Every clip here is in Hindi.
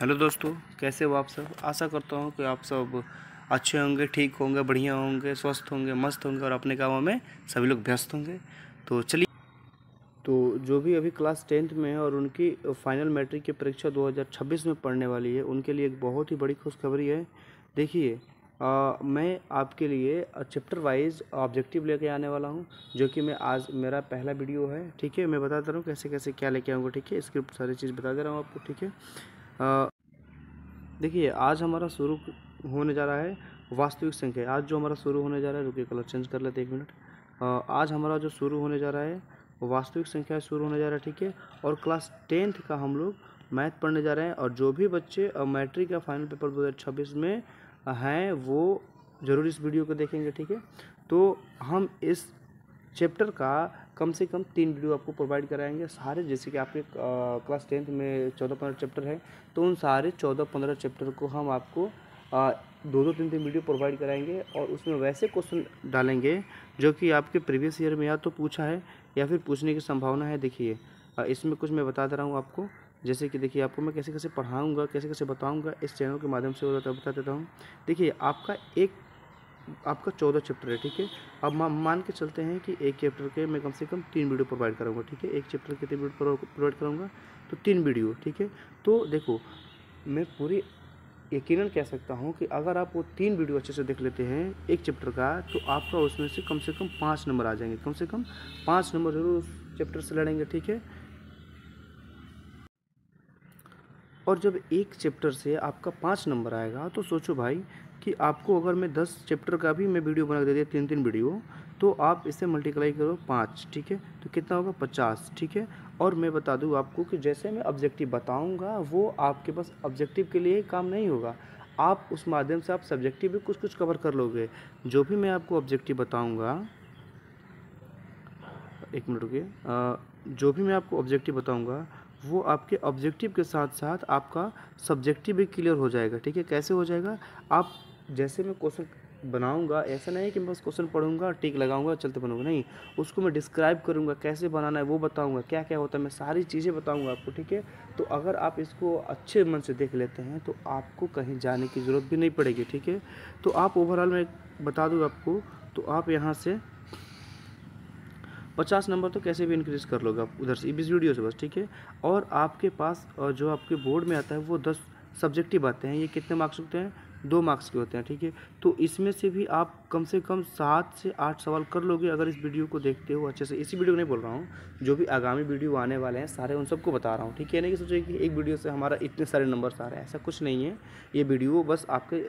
हेलो दोस्तों, कैसे हो आप सब। आशा करता हूँ कि आप सब अच्छे होंगे, ठीक होंगे, बढ़िया होंगे, स्वस्थ होंगे, मस्त होंगे और अपने कामों में सभी लोग व्यस्त होंगे। तो चलिए, तो जो भी अभी क्लास 10th में है और उनकी फाइनल मैट्रिक की परीक्षा 2026 में पढ़ने वाली है, उनके लिए एक बहुत ही बड़ी खुशखबरी है। देखिए, मैं आपके लिए चैप्टर वाइज ऑब्जेक्टिव लेके आने वाला हूँ, जो कि मैं आज मेरा पहला वीडियो है। ठीक है, मैं बता दे रहा हूँ कैसे कैसे क्या लेके आऊँगा। ठीक है, स्क्रिप्ट सारी चीज़ बता दे रहा हूँ आपको। ठीक है, देखिए, आज हमारा शुरू होने जा रहा है वास्तविक संख्या। आज जो हमारा शुरू होने जा रहा है, रुकिए कलर चेंज कर लेते 1 मिनट। आज हमारा जो शुरू होने जा रहा है वास्तविक संख्या शुरू होने जा रहा है। ठीक है, और क्लास 10th का हम लोग मैथ पढ़ने जा रहे हैं। और जो भी बच्चे मैट्रिक या फाइनल पेपर 2026 में हैं, वो ज़रूर इस वीडियो को देखेंगे। ठीक है, तो हम इस चैप्टर का कम से कम 3 वीडियो आपको प्रोवाइड कराएंगे सारे। जैसे कि आपके क्लास 10th में 14-15 चैप्टर है, तो उन सारे 14-15 चैप्टर को हम आपको 2-3 वीडियो प्रोवाइड कराएंगे। और उसमें वैसे क्वेश्चन डालेंगे जो कि आपके प्रीवियस ईयर में या तो पूछा है या फिर पूछने की संभावना है। देखिए, इसमें कुछ मैं बता दे रहा हूँ आपको। जैसे कि देखिए, आपको मैं कैसे कैसे पढ़ाऊँगा, कैसे कैसे बताऊँगा, इस चैनल के माध्यम से बता देता हूँ। देखिए, आपका 14 चैप्टर है। ठीक है, अब मान के चलते हैं कि एक चैप्टर के मैं कम से कम 3 वीडियो प्रोवाइड करूँगा। ठीक है, एक चैप्टर के 3 वीडियो प्रोवाइड करूँगा, तो 3 वीडियो। ठीक है, तो देखो, मैं पूरी यकीनन कह सकता हूँ कि अगर आप वो 3 वीडियो अच्छे से देख लेते हैं एक चैप्टर का, तो आपका उसमें से कम 5 नंबर आ जाएंगे। कम से कम 5 नंबर जरूर उस चैप्टर से लड़ेंगे। ठीक है, और जब एक चैप्टर से आपका 5 नंबर आएगा, तो सोचो भाई कि आपको अगर मैं 10 चैप्टर का भी मैं वीडियो बना दे दिया, 3-3 वीडियो, तो आप इसे मल्टीप्लाई करो 5। ठीक है, तो कितना होगा 50। ठीक है, और मैं बता दूं आपको कि जैसे मैं ऑब्जेक्टिव बताऊंगा, वो आपके पास ऑब्जेक्टिव के लिए काम नहीं होगा। आप उस माध्यम से आप सब्जेक्टिव भी कुछ कुछ कवर कर लोगे। जो भी मैं आपको ऑब्जेक्टिव बताऊँगा, 1 मिनट रुकिए। जो भी मैं आपको ऑब्जेक्टिव बताऊंगा, वो आपके ऑब्जेक्टिव के साथ साथ आपका सब्जेक्टिव भी क्लियर हो जाएगा। ठीक है, कैसे हो जाएगा? आप जैसे मैं क्वेश्चन बनाऊंगा, ऐसा नहीं है कि मैं बस क्वेश्चन पढ़ूंगा, टिक लगाऊंगा, चलते बनूंगा, नहीं। उसको मैं डिस्क्राइब करूंगा, कैसे बनाना है वो बताऊंगा, क्या क्या होता है, मैं सारी चीज़ें बताऊंगा आपको। ठीक है, तो अगर आप इसको अच्छे मन से देख लेते हैं, तो आपको कहीं जाने की ज़रूरत भी नहीं पड़ेगी। ठीक है, तो आप ओवरऑल मैं बता दूँ आपको, तो आप यहाँ से 50 नंबर तो कैसे भी इंक्रीज़ कर लोगे आप उधर से इस वीडियो से बस। ठीक है, और आपके पास जो आपके बोर्ड में आता है वो 10 सब्जेक्टिव आते हैं। ये कितने मार्क्स होते हैं? 2 मार्क्स के होते हैं। ठीक है, तो इसमें से भी आप कम से कम 7 से 8 सवाल कर लोगे अगर इस वीडियो को देखते हो अच्छे से। इसी वीडियो को नहीं बोल रहा हूँ, जो भी आगामी वीडियो आने वाले हैं सारे, उन सबको बता रहा हूँ। ठीक है, नहीं कि सोचिए कि एक वीडियो से हमारा इतने सारे नंबर आ रहे हैं, ऐसा कुछ नहीं है। ये वीडियो बस आपके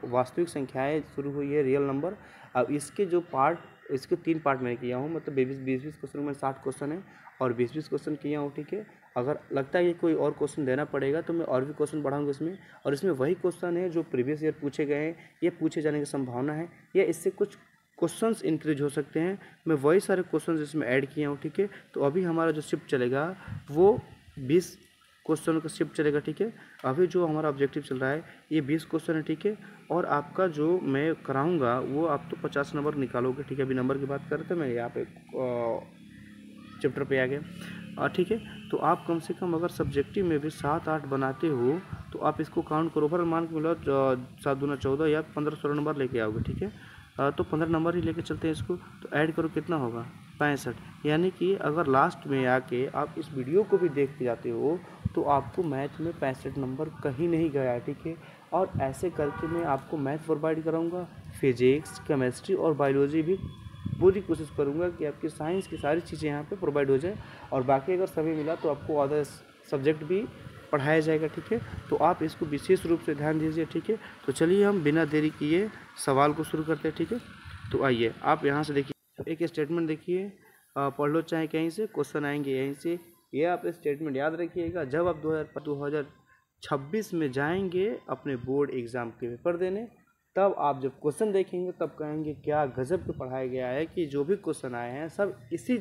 वास्तविक संख्याएँ शुरू हुई है, रियल नंबर। अब इसके जो पार्ट, इसके 3 पार्ट मैंने किया हूँ, मतलब 20-20 क्वेश्चन में 60 क्वेश्चन है और 20-20 क्वेश्चन किया हूँ। ठीक है, अगर लगता है कि कोई और क्वेश्चन देना पड़ेगा, तो मैं और भी क्वेश्चन बढ़ाऊंगा इसमें। और इसमें वही क्वेश्चन है जो प्रीवियस ईयर पूछे गए हैं, ये पूछे जाने की संभावना है, या इससे कुछ क्वेश्चंस इंक्रीज हो सकते हैं। मैं वही सारे क्वेश्चंस इसमें ऐड किया हूँ। ठीक है, तो अभी हमारा जो शिफ्ट चलेगा वो 20 क्वेश्चन का शिफ्ट चलेगा। ठीक है, अभी जो हमारा ऑब्जेक्टिव चल रहा है ये 20 क्वेश्चन है। ठीक है, और आपका जो मैं कराऊंगा वो आप तो 50 नंबर निकालोगे। ठीक है, अभी नंबर की बात कर रहे थे, मैं यहाँ पे चैप्टर पे आ गया। ठीक है, तो आप कम से कम अगर सब्जेक्टिव में भी 7-8 बनाते हो, तो आप इसको काउंट करो, ओवरऑल मान के मिलो 7 दूना 14 या 15-16 नंबर लेके आओगे। ठीक है, तो 15 नंबर ही लेके चलते हैं इसको, तो ऐड करो कितना होगा 65। यानी कि अगर लास्ट में आके आप इस वीडियो को भी देखते जाते हो, तो आपको मैथ में 65 नंबर कहीं नहीं गया। ठीक है, और ऐसे करके मैं आपको मैथ प्रोवाइड कराऊंगा, फिजिक्स, केमिस्ट्री और बायोलॉजी भी पूरी कोशिश करूंगा कि आपकी साइंस की सारी चीज़ें यहाँ पे प्रोवाइड हो जाए। और बाकी अगर समय मिला तो आपको अदर सब्जेक्ट भी पढ़ाया जाएगा। ठीक है, तो आप इसको विशेष रूप से ध्यान दीजिए। ठीक है, तो चलिए हम बिना देरी किए सवाल को शुरू करते हैं। ठीक है, तो आइए आप यहाँ से देखिए, एक स्टेटमेंट देखिए, पढ़ लो चाहे कहीं से, क्वेश्चन आएंगे यहीं से। ये आप स्टेटमेंट याद रखिएगा, जब आप 2026 में जाएंगे अपने बोर्ड एग्ज़ाम के पेपर देने, तब आप जब क्वेश्चन देखेंगे तब कहेंगे क्या गजब के पढ़ाया गया है, कि जो भी क्वेश्चन आए हैं सब इसी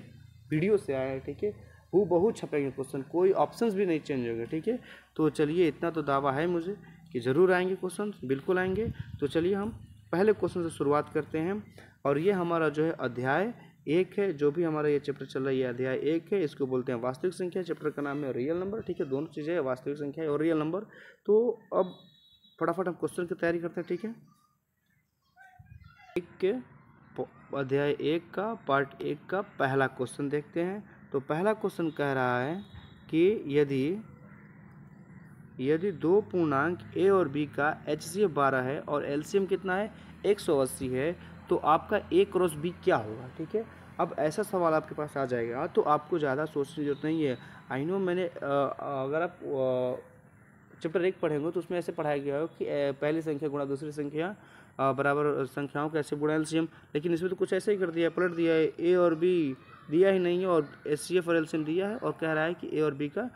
वीडियो से आए हैं। ठीक है, वो बहुत छपेंगे क्वेश्चन, कोई ऑप्शंस भी नहीं चेंज होंगे। ठीक है, तो चलिए इतना तो दावा है मुझे कि ज़रूर आएंगे क्वेश्चन, बिल्कुल आएंगे। तो चलिए हम पहले क्वेश्चन से शुरुआत करते हैं, और ये हमारा जो है अध्याय एक है, जो भी हमारा ये चैप्टर चल रहा है ये अध्याय 1 है, इसको बोलते हैं वास्तविक संख्या। चैप्टर का नाम है रियल नंबर, ठीक है, दोनों चीज़ें वास्तविक संख्या और रियल नंबर। तो अब फटाफट हम क्वेश्चन की तैयारी करते हैं, ठीक है। एक के अध्याय 1 का पार्ट 1 का पहला क्वेश्चन देखते हैं। तो पहला क्वेश्चन कह रहा है कि यदि दो पूर्णांक a और b का HCF 12 है और LCM कितना है 180 है, तो आपका a क्रॉस b क्या होगा, ठीक है। अब ऐसा सवाल आपके पास आ जाएगा तो आपको ज़्यादा सोचने की जरूरत नहीं है। आई नो मैंने अगर आप चैप्टर 1 पढ़ेंगे तो उसमें ऐसे पढ़ाया गया है कि पहली संख्या गुणा दूसरी संख्या बराबर संख्याओं का ऐसे गुणा एलसीएम, लेकिन इसमें तो कुछ ऐसे ही कर दिया है, पलट दिया है। ए और बी दिया ही नहीं है और HCF और एलसीएम दिया है और कह रहा है कि ए और बी का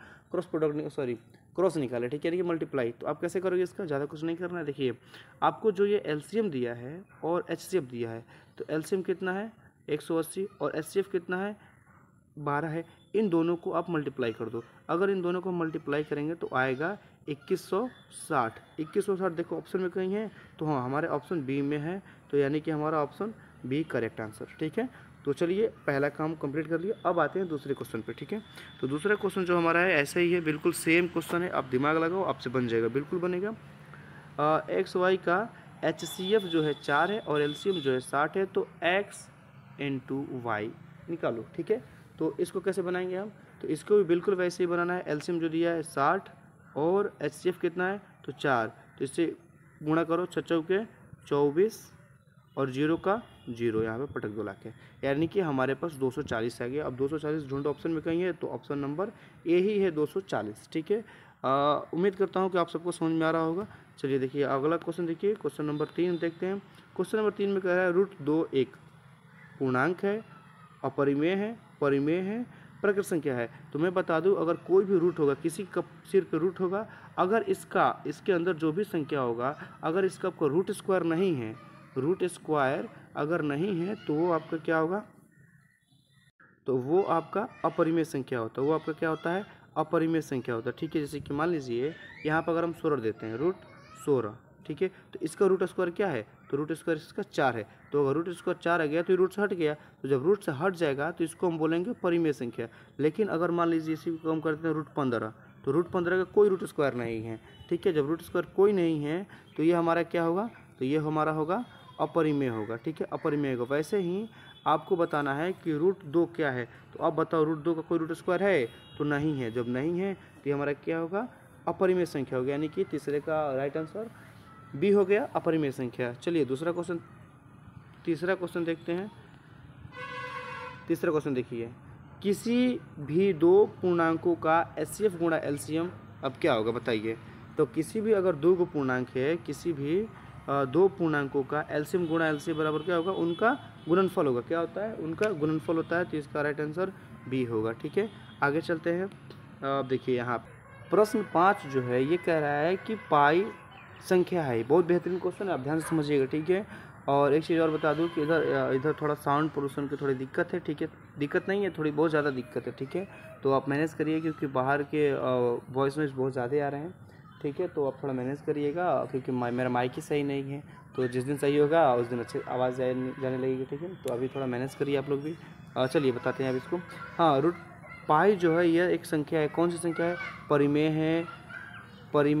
क्रॉस निकाले, ठीक है, यानी कि मल्टीप्लाई। तो आप कैसे करोगे इसका, ज़्यादा कुछ नहीं करना है। देखिए आपको जो ये एलसीएम दिया है और HCF दिया है, तो एलसीएम कितना है 180 और HCF कितना है 12 है, इन दोनों को आप मल्टीप्लाई कर दो। अगर इन दोनों को मल्टीप्लाई करेंगे तो आएगा 2160। 2160 देखो ऑप्शन में कहीं है, तो हाँ हमारे ऑप्शन बी में है, तो यानी कि हमारा ऑप्शन बी करेक्ट आंसर, ठीक है। तो चलिए पहला काम कंप्लीट कर लिया, अब आते हैं दूसरे क्वेश्चन पे, ठीक है। तो दूसरा क्वेश्चन जो हमारा है ऐसा ही है, बिल्कुल सेम क्वेश्चन है, आप दिमाग लगाओ आपसे बन जाएगा, बिल्कुल बनेगा। एक्स वाई का HCF जो है 4 है और LCM जो है 60 है, तो x इंटू वाई निकालो, ठीक है। तो इसको कैसे बनाएंगे हम, तो इसको भी बिल्कुल वैसे ही बनाना है। LCM जो दिया है 60 और HCF कितना है तो 4, तो इससे गुणा करो 6 चौके 24 और 0 का 0 यहाँ पे पटक दो लाके, यानी कि हमारे पास 240 आ गया। अब 240 ढूंढो ऑप्शन में कहीं है, तो ऑप्शन नंबर ए ही है 240, ठीक है। उम्मीद करता हूँ कि आप सबको समझ में आ रहा होगा। चलिए देखिए अगला क्वेश्चन, देखिए क्वेश्चन नंबर 3 देखते हैं। क्वेश्चन नंबर 3 में कह रहा है √2 एक पूर्णांक है, अपरिमेय है, परिमेय है, प्रकृत संख्या है। तो मैं बता दूं अगर कोई भी रूट होगा, किसी का सिर पे रूट होगा, अगर इसके अंदर जो भी संख्या होगा, अगर इसका आपको रूट स्क्वायर नहीं है, रूट स्क्वायर अगर नहीं है, तो वो आपका क्या होगा, तो वो आपका अपरिमेय संख्या होता है। वो आपका क्या होता है, अपरिमेय संख्या होता है, ठीक है। जैसे कि मान लीजिए यहाँ पर अगर हम 16 देते हैं, √16, ठीक है, तो इसका रूट स्क्वायर क्या है, तो रूट स्क्वायर इसका 4 है। तो अगर रूट स्क्वायर 4 आ गया तो रूट से हट गया, तो जब रूट से हट जाएगा तो इसको हम बोलेंगे परिमेय संख्या। लेकिन अगर मान लीजिए इसी को हम करते हैं √15, तो √15 का कोई रूट स्क्वायर नहीं है, ठीक है। जब रूट स्क्वायर कोई नहीं है तो ये हमारा क्या होगा, तो ये हमारा होगा अपरिमेय होगा, ठीक है, अपरिमेय होगा। वैसे ही आपको बताना है कि √2 क्या है, तो आप बताओ √2 का कोई रूट स्क्वायर है, तो नहीं है। जब नहीं है तो ये हमारा क्या होगा, अपरिमेय संख्या होगा, यानी कि तीसरे का राइट आंसर बी हो गया, अपरिमेय संख्या। चलिए तीसरा क्वेश्चन देखते हैं। तीसरा क्वेश्चन देखिए, किसी भी दो पूर्णांकों का HCF गुणा LCM अब क्या होगा बताइए। तो किसी भी अगर दो पूर्णांक है, किसी भी दो पूर्णांकों का LCM गुणा LCM बराबर क्या होगा, उनका गुणनफल होगा। क्या होता है, उनका गुणनफल होता है, तो इसका राइट आंसर बी होगा, ठीक है। आगे चलते हैं। अब देखिए यहाँ प्रश्न 5 जो है ये कह रहा है कि पाई संख्या है। बहुत बेहतरीन क्वेश्चन है, आप ध्यान से समझिएगा, ठीक है। और एक चीज़ और बता दूं कि इधर थोड़ा साउंड पोल्यूशन की थोड़ी दिक्कत है, ठीक है। दिक्कत नहीं है, थोड़ी बहुत ज़्यादा दिक्कत है, ठीक है। तो आप मैनेज करिए क्योंकि बाहर के वॉइस नॉइस बहुत ज़्यादा आ रहे हैं, ठीक है। तो आप थोड़ा मैनेज करिएगा क्योंकि मेरा माइक ही सही नहीं है। तो जिस दिन सही होगा उस दिन अच्छे आवाज़ जाने लगेगी, ठीक है। तो अभी थोड़ा मैनेज करिए आप लोग भी। चलिए बताते हैं अब इसको। हाँ, रूट पाई जो है यह एक संख्या है। कौन सी संख्या है, परिमेय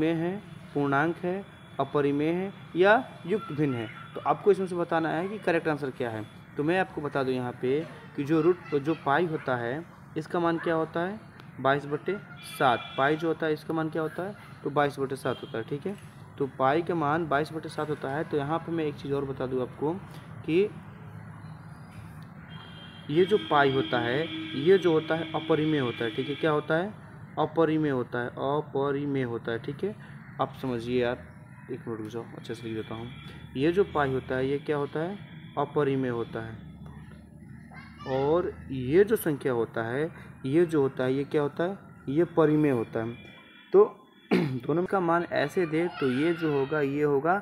है, पूर्णांक है, अपरिमेय है या युक्त भिन्न है। तो आपको इसमें से बताना है कि करेक्ट आंसर क्या है। तो मैं आपको बता दूं यहाँ पे कि जो पाई होता है इसका मान क्या होता है 22/7। पाई जो होता है इसका मान क्या होता है, तो 22/7 होता है, ठीक है। तो पाई का मान 22/7 होता है। तो यहाँ पे मैं एक चीज़ और बता दूँ आपको कि ये जो पाई होता है ये जो होता है अपरिमेय होता है, ठीक है। क्या होता है, अपरिमेय होता है, अपरिमेय होता है, ठीक है। आप समझिए यार, एक मिनट रुक जाओ, अच्छे से लिख देता हूँ। ये जो पाई होता है ये क्या होता है, अपरिमेय होता है। और ये जो संख्या होता है ये जो होता है ये क्या होता है, ये परिमेय होता है। तो दोनों का मान ऐसे दे तो ये जो होगा ये होगा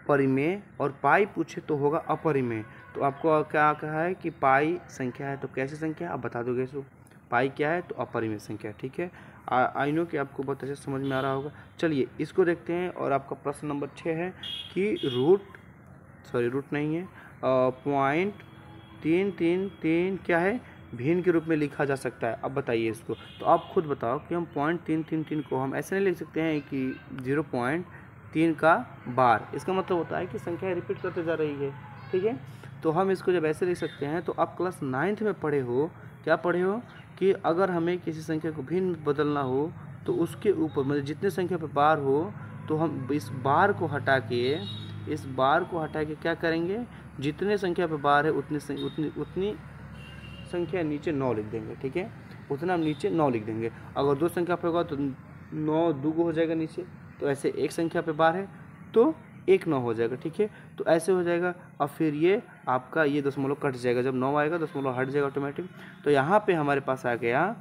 परिमेय और पाई पूछे तो होगा अपरिमेय। तो आपको क्या कहा है कि पाई संख्या है, तो कैसी संख्या आप बता दोगे इसको, पाई क्या है तो अपरिमेय संख्या, ठीक है। आई नो कि आपको बहुत अच्छे समझ में आ रहा होगा। चलिए इसको देखते हैं। और आपका प्रश्न नंबर 6 है कि रूट नहीं है, 3 3 3 क्या है, भिन्न के रूप में लिखा जा सकता है। अब बताइए इसको, तो आप खुद बताओ कि हम 0.333 को हम ऐसे नहीं लिख सकते हैं कि 0.3 का बार। इसका मतलब होता है कि संख्या रिपीट करते जा रही है, ठीक है। तो हम इसको जब ऐसे लिख सकते हैं, तो आप क्लास 9th में पढ़े हो, क्या पढ़े हो कि अगर हमें किसी संख्या को भिन्न बदलना हो तो उसके ऊपर मतलब जितने संख्या पर बार हो, तो हम इस बार को हटा के क्या करेंगे, जितने संख्या पर बार है उतनी संख्या नीचे 9 लिख देंगे, ठीक है। उतना हम नीचे 9 लिख देंगे। अगर 2 संख्या पे होगा तो 9 2 हो जाएगा नीचे, तो ऐसे एक संख्या पे बार है तो 1 9 हो जाएगा, ठीक है। तो ऐसे हो जाएगा। अब फिर ये आपका ये दशमलव कट जाएगा, जब 9 आएगा दशमलव हट जाएगा ऑटोमेटिक। तो यहाँ पे हमारे पास आ गया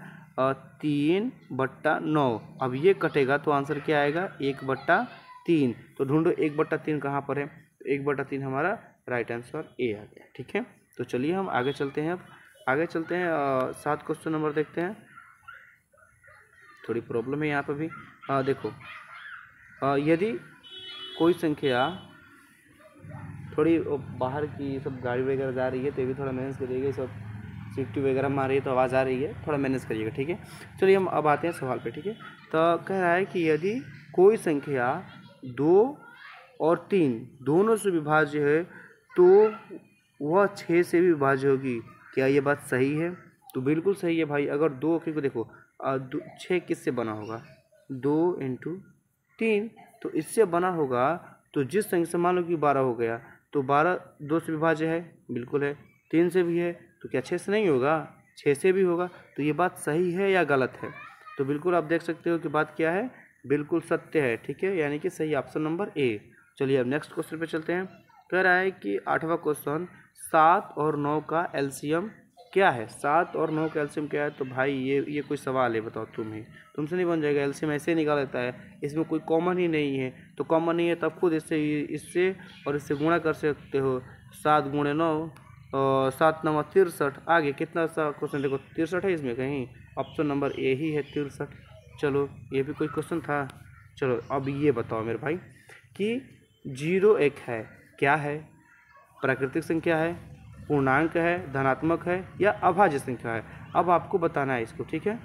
3/9। अब ये कटेगा तो आंसर क्या आएगा, 1/3। तो ढूंढो 1/3 कहाँ पर है, तो 1/3 हमारा राइट आंसर ए आ गया, ठीक है। तो चलिए हम आगे चलते हैं। अब आगे चलते हैं 7 क्वेश्चन नंबर देखते हैं। थोड़ी प्रॉब्लम है यहाँ पर भी। देखो, यदि कोई संख्या थोड़ी बाहर की सब गाड़ी वगैरह जा रही है तो ये भी थोड़ा मैनेज करिएगा, सब सिक्टी वगैरह मार रही है तो आवाज़ आ रही है, थोड़ा मैनेज करिएगा, ठीक है। चलिए हम अब आते हैं सवाल पे, ठीक है। तो कह रहा है कि यदि कोई संख्या 2 और 3 दोनों से विभाज्य है तो वह 6 से भी विभाज्य होगी, क्या ये बात सही है? तो बिल्कुल सही है भाई। अगर 2 क्योंकि देखो 6 किससे बना होगा, 2 × 3, तो इससे बना होगा। तो जिस संख्या से मान लो कि 12 हो गया, तो 12 2 से विभाज्य है, बिल्कुल है। 3 से भी है, तो क्या 6 से नहीं होगा, 6 से भी होगा। तो ये बात सही है या गलत है? तो बिल्कुल आप देख सकते हो कि बात क्या है, बिल्कुल सत्य है, ठीक है। यानी कि सही ऑप्शन नंबर ए। चलिए अब नेक्स्ट क्वेश्चन पे चलते हैं। कह रहा है कि 8वां क्वेश्चन, 7 और 9 का एलसीएम क्या है? 7 और 9 का एलसीएम क्या है? तो भाई ये कोई सवाल है, बताओ तुम ही, तुमसे नहीं बन जाएगा। एलसीएम ऐसे निकाल लेता है, इसमें कोई कॉमन ही नहीं है। तो कॉमन नहीं है तब खुद इससे और इससे गुणा कर सकते हो। 7 × 9 और 7 9 63। आगे कितना सा क्वेश्चन देखो, 63 है इसमें कहीं, ऑप्शन नंबर ए ही है 63। चलो ये भी कोई क्वेश्चन था। चलो अब ये बताओ मेरे भाई कि 0 एक है, क्या है? प्राकृतिक संख्या है, पूर्णांक है, धनात्मक है या अभाज्य संख्या है? अब आपको बताना है इसको, ठीक है।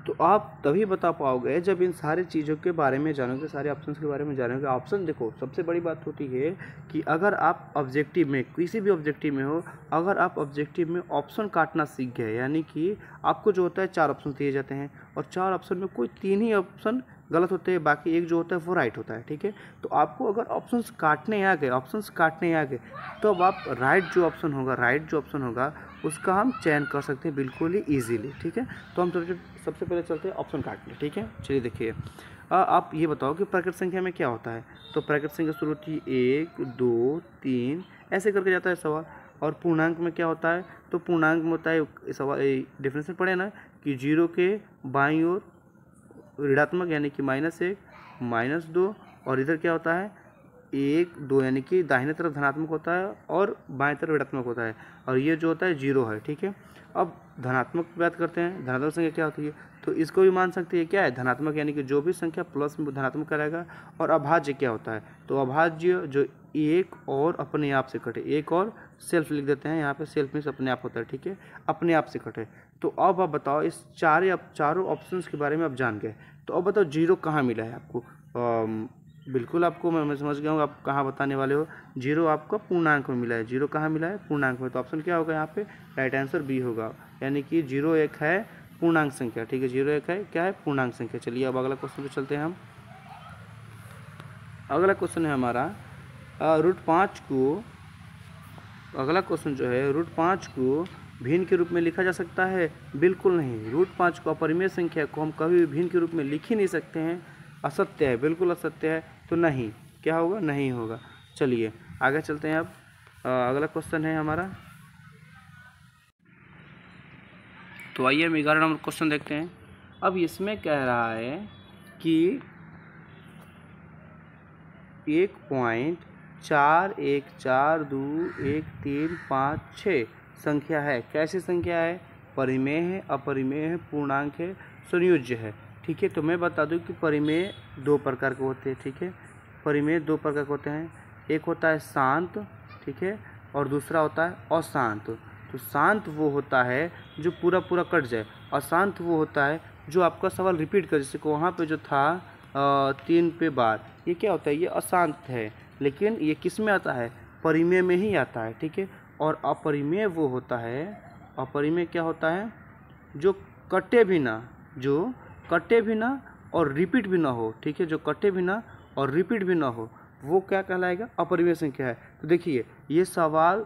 तो आप तभी बता पाओगे जब इन सारी चीज़ों के बारे में जानोगे, सारे ऑप्शंस के बारे में जानोगे। ऑप्शन देखो, सबसे बड़ी बात होती है कि अगर आप ऑब्जेक्टिव में, किसी भी ऑब्जेक्टिव में हो, अगर आप ऑब्जेक्टिव में ऑप्शन काटना सीख गए, यानी कि आपको जो होता है 4 ऑप्शन दिए जाते हैं और 4 ऑप्शन में कोई 3 ही ऑप्शन गलत होते हैं, बाकी एक जो होता है वो राइट होता है, ठीक है। तो आपको अगर ऑप्शंस काटने आ गए तो अब आप राइट जो ऑप्शन होगा उसका हम चयन कर सकते हैं बिल्कुल ही ईजीली, ठीक है। तो हम सबसे पहले चलते हैं ऑप्शन काटने, ठीक है। चलिए देखिए, आप ये बताओ कि प्राकृत संख्या में क्या होता है। तो प्राकृत संख्या शुरू होती है 1 2 3 ऐसे करके जाता है सवाल। और पूर्णांक में क्या होता है? तो पूर्णांक में होता है सवाल डिफरेंस में पढ़े ना कि 0 के बाईं ओर ऋणात्मक यानी कि -1 -2, और इधर क्या होता है 1 2 यानी कि दाहिने तरफ धनात्मक होता है और बाएं तरफ ऋणात्मक होता है, और ये जो होता है 0 है, ठीक है। अब धनात्मक की बात करते हैं, धनात्मक संख्या क्या होती है? तो इसको भी मान सकते हैं क्या है, धनात्मक यानी कि जो भी संख्या प्लस में धनात्मक कराएगा। और अभाज्य क्या होता है? तो अभाज्य जो एक और अपने आप से कटे, एक और सेल्फ लिख देते हैं यहाँ पे, सेल्फ मीन्स अपने आप होता है, ठीक है, अपने आप से कटे। तो अब आप बताओ, इस चारों ऑप्शंस के बारे में आप जान गए, तो अब बताओ 0 कहाँ मिला है आपको। बिल्कुल आपको मैं समझ गया हूँ आप कहाँ बताने वाले हो। 0 आपका पूर्णांक में मिला है। 0 कहाँ मिला है? पूर्णांक में। तो ऑप्शन क्या होगा यहाँ पे? राइट आंसर बी होगा, यानी कि 0 एक है पूर्णांक संख्या, ठीक है। 0 एक है क्या है? पूर्णांक संख्या। चलिए अब अगला क्वेश्चन पे चलते हैं हम। अगला क्वेश्चन है हमारा √5 को, अगला क्वेश्चन जो है √5 को भिन्न के रूप में लिखा जा सकता है? बिल्कुल नहीं। √5 को, अपरिमेय संख्या को हम कभी भी भिन्न के रूप में लिख ही नहीं सकते हैं, असत्य है, बिल्कुल असत्य है। तो नहीं, क्या होगा? नहीं होगा। चलिए आगे चलते हैं। अब अगला क्वेश्चन है हमारा, तो आइए हम 11 नंबर क्वेश्चन देखते हैं। अब इसमें कह रहा है कि 1.41421356 संख्या है। कैसी संख्या है? परिमेय है, अपरिमेय है, पूर्णांक है, संयोज्य है, ठीक है। तो मैं बता दूं कि परिमेय 2 प्रकार के होते हैं, ठीक है। परिमेय 2 प्रकार के होते हैं, एक होता है शांत, ठीक है, और दूसरा होता है अशांत। तो शांत वो होता है जो पूरा पूरा कट जाए, अशांत वो होता है जो आपका सवाल रिपीट कर, जैसे कि वहाँ पे जो था 3 पे बार, ये क्या होता है, ये अशांत है, लेकिन ये किस में आता है, परिमेय में ही आता है, ठीक है। और अपरिमेय वो होता है, अपरिमेय क्या होता है, जो कटे भी ना, जो कटे भी ना और रिपीट भी ना हो, ठीक है, जो कटे भी ना और रिपीट भी ना हो, वो क्या कहलाएगा, अपरिमेय संख्या है। तो देखिए ये सवाल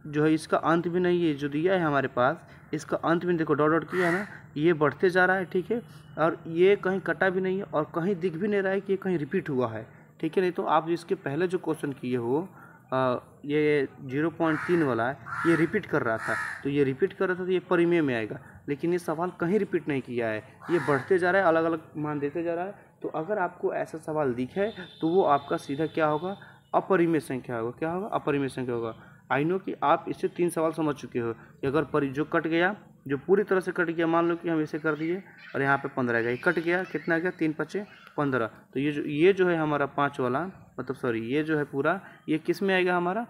जो है इसका अंत भी नहीं है, जो दिया है हमारे पास इसका अंत भी देखो, डॉट डॉट किया है ना, ये बढ़ते जा रहा है, ठीक है, और ये कहीं कटा भी नहीं है और कहीं दिख भी नहीं रहा है कि ये कहीं रिपीट हुआ है, ठीक है। नहीं तो आप इसके पहले जो क्वेश्चन किए हो ये 0.3 वाला है, ये रिपीट कर रहा था, तो ये रिपीट कर रहा था तो ये परिमेय में आएगा, लेकिन ये सवाल कहीं रिपीट नहीं किया है, ये बढ़ते जा रहा है, अलग अलग मान देते जा रहा है। तो अगर आपको ऐसा सवाल दिखे तो वो आपका सीधा क्या होगा, अपरिमेय संख्या होगा। क्या होगा, अपरिमेय संख्या होगा। आई नो कि आप इससे 3 सवाल समझ चुके हो कि अगर जो कट गया, जो पूरी तरह से कट गया, मान लो कि हम इसे कर दिए और यहाँ पे 15 गया, कट गया, कितना गया, 3 5 15, तो ये जो है हमारा 5 वाला, मतलब सॉरी ये जो है पूरा, ये किस में आएगा, हमारा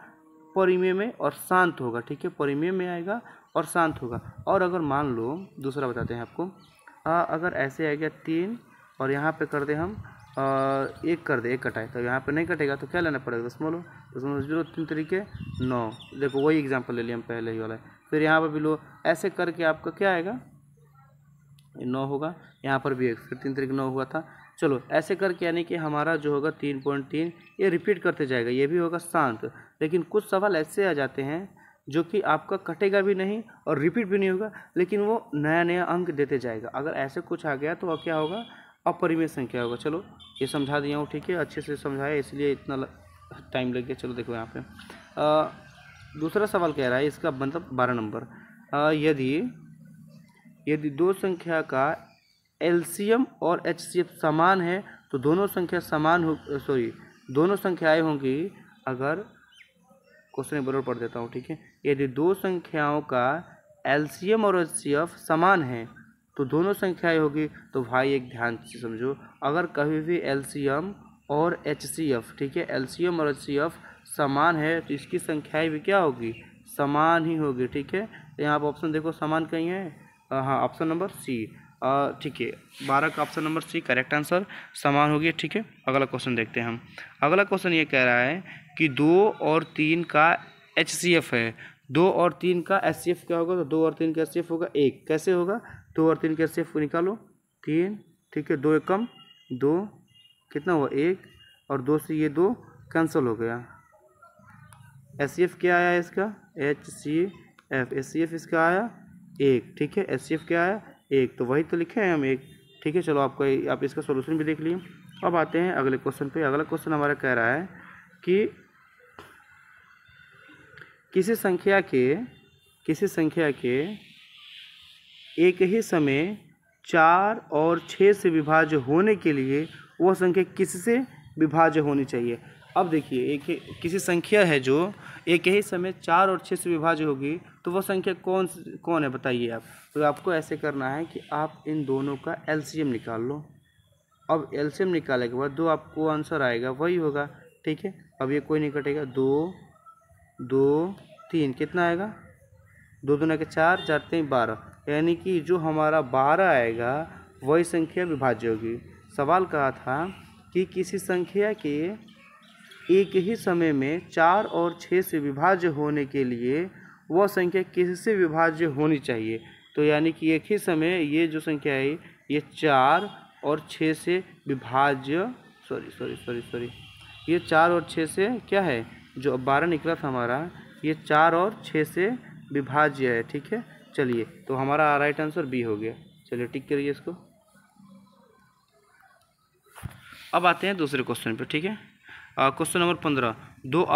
परिमेय में और शांत होगा, ठीक है, परिमेय में आएगा और शांत होगा। और अगर मान लो दूसरा बताते हैं आपको, अगर ऐसे आ गया 3 और यहाँ पे कर दे हम 1 कर दे, 1 कटाए, तो यहाँ पे नहीं कटेगा, तो क्या लेना पड़ेगा, दशमलव, 3 तरीके 9, देखो वही एग्जाम्पल ले लिया हम पहले ही वाला। फिर यहाँ पर भी लो, ऐसे करके आपका क्या आएगा, 9 होगा, यहाँ पर भी 1, फिर 3 तरीके 9 हुआ था। चलो ऐसे करके यानी कि हमारा जो होगा 3.3 ये रिपीट करते जाएगा, ये भी होगा शांत। लेकिन कुछ सवाल ऐसे आ जाते हैं जो कि आपका कटेगा भी नहीं और रिपीट भी नहीं होगा, लेकिन वो नया नया अंक देते जाएगा। अगर ऐसे कुछ आ गया तो वह क्या होगा, अपरिमेय संख्या होगा। चलो ये समझा दिया हूँ, ठीक है, अच्छे से समझाया इसलिए इतना टाइम लग गया। चलो देखो यहाँ पे दूसरा सवाल कह रहा है, इसका मतलब 12 नंबर, यदि दो संख्या का एलसीएम और एचसीएफ समान है तो दोनों संख्या समान हो, दोनों संख्याएं होंगी अगर, क्वेश्चन बराबर पढ़ देता हूँ, ठीक है, यदि दो संख्याओं का एलसीएम और एचसीएफ समान है तो दोनों संख्याएं होगी। तो भाई एक ध्यान से समझो, अगर कभी भी एलसीएम और एचसीएफ, ठीक है, एलसीएम और एचसीएफ समान है तो इसकी संख्याएं भी क्या होगी, समान ही होगी, ठीक है। तो यहाँ पर ऑप्शन देखो समान कहीं है, हाँ ऑप्शन नंबर सी, ठीक है, 12 का option number C correct answer, समान होगी, ठीक है। अगला क्वेश्चन देखते हैं हम। अगला क्वेश्चन ये कह रहा है कि 2 और 3 का एचसीएफ है, 2 और 3 का एचसीएफ क्या होगा, तो 2 और 3 का एचसीएफ होगा 1, कैसे होगा, 2 और 3 का एचसीएफ को निकालो, 3, ठीक है, 2 एकम 2, कितना हुआ 1, और 2 से ये 2 कैंसिल हो गया। एचसीएफ क्या आया इसका, एचसीएफ इसका आया 1, ठीक है, एचसीएफ क्या आया 1, तो वही तो लिखे हैं हम 1, ठीक है। चलो आप इसका सोल्यूशन भी देख लिए। अब आते हैं अगले क्वेश्चन पे। अगला क्वेश्चन हमारा कह रहा है कि किसी संख्या के एक ही समय 4 और 6 से विभाज्य होने के लिए वह संख्या किससे विभाज्य होनी चाहिए। अब देखिए किसी संख्या है जो एक ही समय 4 और 6 से विभाज्य होगी, तो वह संख्या कौन है बताइए आप। तो आपको ऐसे करना है कि आप इन दोनों का एलसीएम निकाल लो। अब एलसीएम निकालने के बाद जो आपको आंसर आएगा वही होगा, ठीक है। अब ये कोई नहीं कटेगा, 2 2 3 कितना आएगा, 2 दूना के 4, 4 3 12, यानी कि जो हमारा 12 आएगा वही संख्या विभाज्य होगी। सवाल कहा था कि किसी संख्या के एक ही समय में 4 और 6 से विभाज्य होने के लिए वह संख्या किससे विभाज्य होनी चाहिए। तो यानी कि एक ही समय ये जो संख्या है ये 4 और 6 से विभाज्य, सॉरी ये 4 और 6 से क्या है, जो 12 निकला था हमारा, ये 4 और 6 से विभाज्य है, ठीक है। चलिए तो हमारा राइट आंसर बी हो गया। चलिए टिक करिए इसको। अब आते हैं दूसरे क्वेश्चन पे, ठीक है। क्वेश्चन नंबर 15,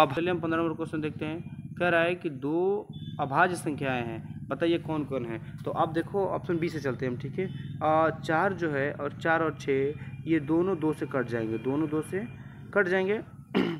चलिए हम 15 नंबर क्वेश्चन देखते हैं। कह रहा है कि 2 अभाज्य संख्याएं हैं, बताइए कौन कौन है। तो आप देखो ऑप्शन बी से चलते हैं हम, ठीक है। 4 जो है और 4 और 6 ये दोनों 2 से कट जाएंगे, दोनों 2 से कट जाएंगे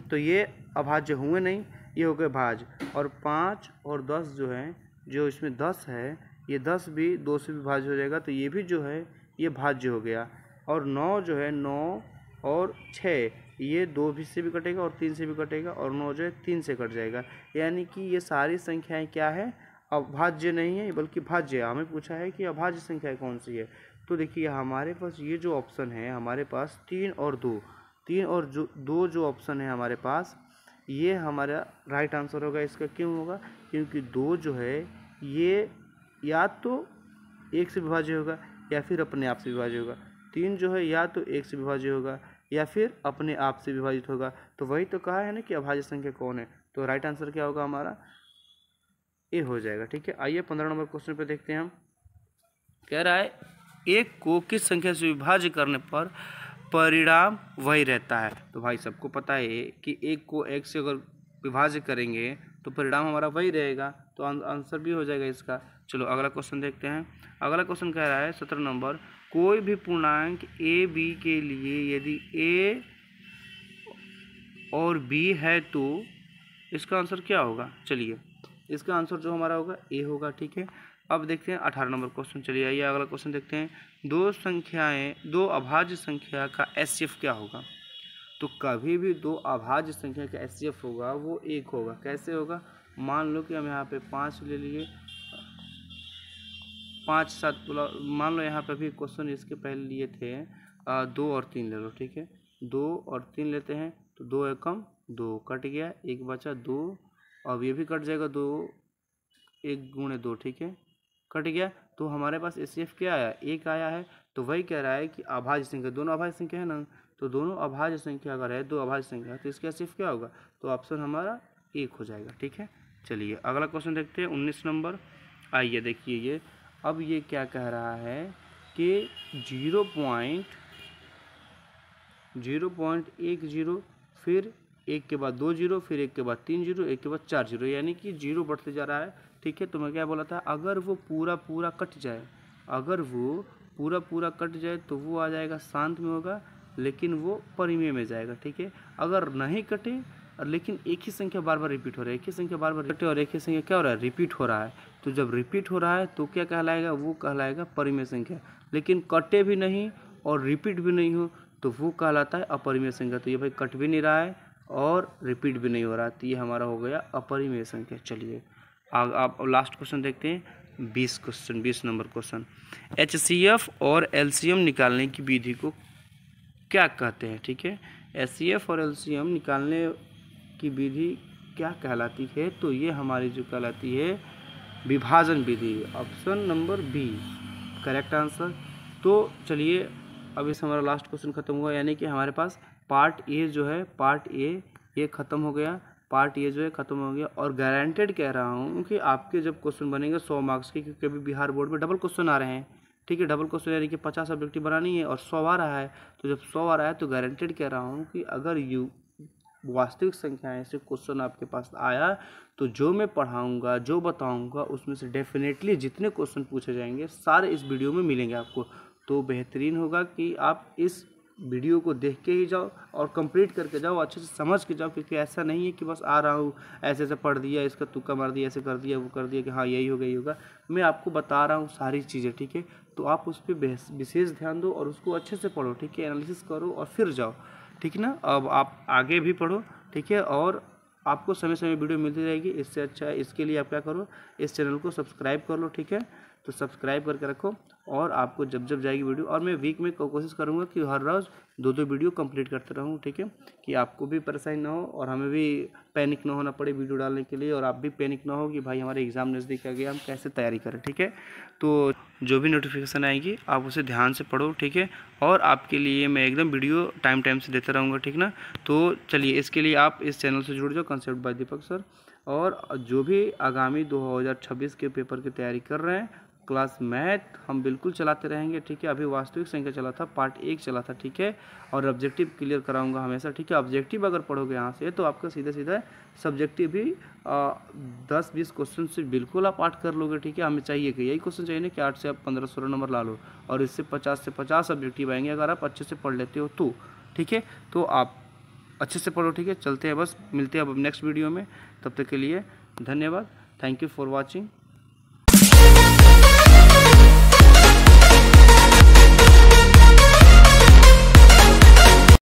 तो ये अभाज्य हुए नहीं, ये हो गए भाज्य। और 5 और 10 जो है, जो इसमें 10 है, ये 10 भी 2 से विभाज्य हो जाएगा, तो ये भी जो है ये भाज्य हो गया। और 9 जो है, 9 और 6 ये 2 भी से भी कटेगा और 3 से भी कटेगा और 9 जो है 3 से कट जाएगा। यानी कि ये सारी संख्याएं क्या है, अभाज्य नहीं है बल्कि भाज्य है। हमें पूछा है कि अभाज्य संख्या कौन सी है। तो देखिए हमारे पास ये जो ऑप्शन है, हमारे पास 3 और 2, 3 और जो 2 जो ऑप्शन है हमारे पास, ये हमारा राइट आंसर होगा। इसका क्यों होगा, क्योंकि 2 जो है ये या तो 1 से विभाज्य होगा या फिर अपने आप से विभाज्य होगा। 3 जो है या तो 1 से विभाज्य होगा या फिर अपने आप से विभाजित होगा। तो वही तो कहा है ना कि अभाज्य संख्या कौन है। तो राइट आंसर क्या होगा हमारा, ए हो जाएगा। ठीक है, आइए 15 नंबर क्वेश्चन पे देखते हैं हम। कह रहा है 1 को किस संख्या से विभाज्य करने पर परिणाम वही रहता है। तो भाई सबको पता है कि 1 को 1 से अगर विभाज्य करेंगे तो परिणाम हमारा वही रहेगा, तो आंसर भी हो जाएगा इसका। चलो अगला क्वेश्चन देखते हैं। अगला क्वेश्चन कह रहा है 17 नंबर, कोई भी पूर्णांक ए बी के लिए यदि ए और बी है तो इसका आंसर क्या होगा। चलिए इसका आंसर जो हमारा होगा ए होगा। ठीक है, अब देखते हैं 18 नंबर क्वेश्चन। चलिए आइए अगला क्वेश्चन देखते हैं। दो अभाज्य संख्या का एचसीएफ क्या होगा। तो कभी भी 2 अभाज्य संख्या का एचसीएफ होगा वो 1 होगा। कैसे होगा, मान लो कि हम यहाँ पे 5 ले लिए, 5 7 मान लो यहाँ पे भी क्वेश्चन इसके पहले लिए थे 2 और 3 ले लो। ठीक है, 2 और 3 लेते हैं तो 2 एकम 2 कट गया, 1 बचा 2, अब ये भी कट जाएगा 2, 1 गुणे 2। ठीक है, कट गया। तो हमारे पास एचसीएफ क्या आया, 1 आया है। तो वही कह रहा है कि अभाज्य संख्या, दोनों अभाज्य संख्या है ना, तो दोनों अभाज्य संख्या अगर है, 2 अभाज्य संख्या है, तो इसका एचसीएफ क्या होगा, तो ऑप्शन हमारा 1 हो जाएगा। ठीक है, चलिए अगला क्वेश्चन देखते हैं 19 नंबर। आइए देखिए ये, अब ये क्या कह रहा है कि 0.10 फिर 1 के बाद 2 0, फिर 1 के बाद 3 0, 1 के बाद 4 0, यानी कि 0 बढ़ते जा रहा है। ठीक है, तो मैं क्या बोला था, अगर वो पूरा कट जाए, अगर वो पूरा कट जाए तो वो आ जाएगा शांत में होगा, लेकिन वो परिमेय में जाएगा। ठीक है, अगर नहीं कटे और लेकिन एक ही संख्या बार बार रिपीट हो रहा है, एक ही संख्या बार बार कटे और एक ही संख्या क्या हो रहा है, रिपीट हो रहा है, तो जब रिपीट हो रहा है तो क्या कहलाएगा, वो कहलाएगा परिमेय संख्या। लेकिन कटे भी नहीं और रिपीट भी नहीं हो तो वो कहलाता है अपरिमेय संख्या। तो ये भाई कट भी नहीं रहा है और रिपीट भी नहीं हो रहा, तो ये हमारा हो गया अपरिमेय संख्या। चलिए आप लास्ट क्वेश्चन देखते हैं, 20 नंबर क्वेश्चन। एचसीएफ और एलसीएम निकालने की विधि को क्या कहते हैं। ठीक है, एचसीएफ और एलसीएम निकालने की विधि क्या कहलाती है, तो ये हमारी जो कहलाती है विभाजन विधि। Option number B correct answer. तो चलिए अब इस हमारा लास्ट क्वेश्चन खत्म हुआ, यानी कि हमारे पास पार्ट ए जो है, पार्ट ए ये खत्म हो गया, पार्ट ये जो है खत्म हो गया। और गारंटेड कह रहा हूँ कि आपके जब क्वेश्चन बनेंगे 100 मार्क्स के, क्योंकि अभी बिहार बोर्ड में डबल क्वेश्चन आ रहे हैं। ठीक है, डबल क्वेश्चन यानी कि 50 ऑब्जेक्टिव बनानी है और 100 आ रहा है। तो जब 100 आ रहा है तो गारंटेड कह रहा हूँ कि अगर वास्तविक संख्याएं से क्वेश्चन आपके पास आया तो जो मैं पढ़ाऊंगा, जो बताऊंगा, उसमें से डेफिनेटली जितने क्वेश्चन पूछे जाएंगे सारे इस वीडियो में मिलेंगे आपको। तो बेहतरीन होगा कि आप इस वीडियो को देख के ही जाओ और कंप्लीट करके जाओ, अच्छे से समझ के जाओ, क्योंकि ऐसा नहीं है कि बस आ रहा हूँ ऐसे ऐसे पढ़ दिया, इसका तुक्का मार दिया, ऐसे कर दिया, वो कर दिया कि हाँ यही होगा यही होगा। मैं आपको बता रहा हूँ सारी चीज़ें। ठीक है, तो आप उस पर विशेष ध्यान दो और उसको अच्छे से पढ़ो। ठीक है, एनालिसिस करो और फिर जाओ। ठीक है ना, अब आप आगे भी पढ़ो। ठीक है, और आपको समय समय वीडियो मिलती रहेगी। इससे अच्छा है, इसके लिए आप क्या करो, इस चैनल को सब्सक्राइब कर लो। ठीक है, तो सब्सक्राइब करके रखो और आपको जब जब जाएगी वीडियो, और मैं वीक में कोशिश करूँगा कि हर रोज़ 2-2 वीडियो कंप्लीट करते रहूँ। ठीक है, कि आपको भी परेशानी ना हो और हमें भी पैनिक ना होना पड़े वीडियो डालने के लिए, और आप भी पैनिक ना हो कि भाई हमारे एग्ज़ाम नज़दीक आ गया, हम कैसे तैयारी करें। ठीक है, तो जो भी नोटिफिकेशन आएगी आप उसे ध्यान से पढ़ो। ठीक है, और आपके लिए मैं एकदम वीडियो टाइम से देता रहूँगा। ठीक ना, तो चलिए इसके लिए आप इस चैनल से जुड़ जाओ, कंसेप्ट बाय दीपक सर। और जो भी आगामी 2026 के पेपर की तैयारी कर रहे हैं, क्लास मैथ हम बिल्कुल चलाते रहेंगे। ठीक है, अभी वास्तविक संख्या चला था, पार्ट 1 चला था। ठीक है, और ऑब्जेक्टिव क्लियर कराऊंगा हमेशा। ठीक है, ऑब्जेक्टिव अगर पढ़ोगे यहाँ से तो आपका सीधा सीधा सब्जेक्टिव भी 10-20 क्वेश्चन से बिल्कुल आप 8 कर लोगे। ठीक है, हमें चाहिए कि यही क्वेश्चन चाहिए ना कि 8 से आप 15-16 नंबर ला लो, और इससे 50 से 50 ऑब्जेक्टिव आएंगे अगर आप अच्छे से पढ़ लेते हो तो। ठीक है, तो आप अच्छे से पढ़ो। ठीक है, चलते हैं, बस मिलते हैं अब नेक्स्ट वीडियो में। तब तक के लिए धन्यवाद। Thank you for watching.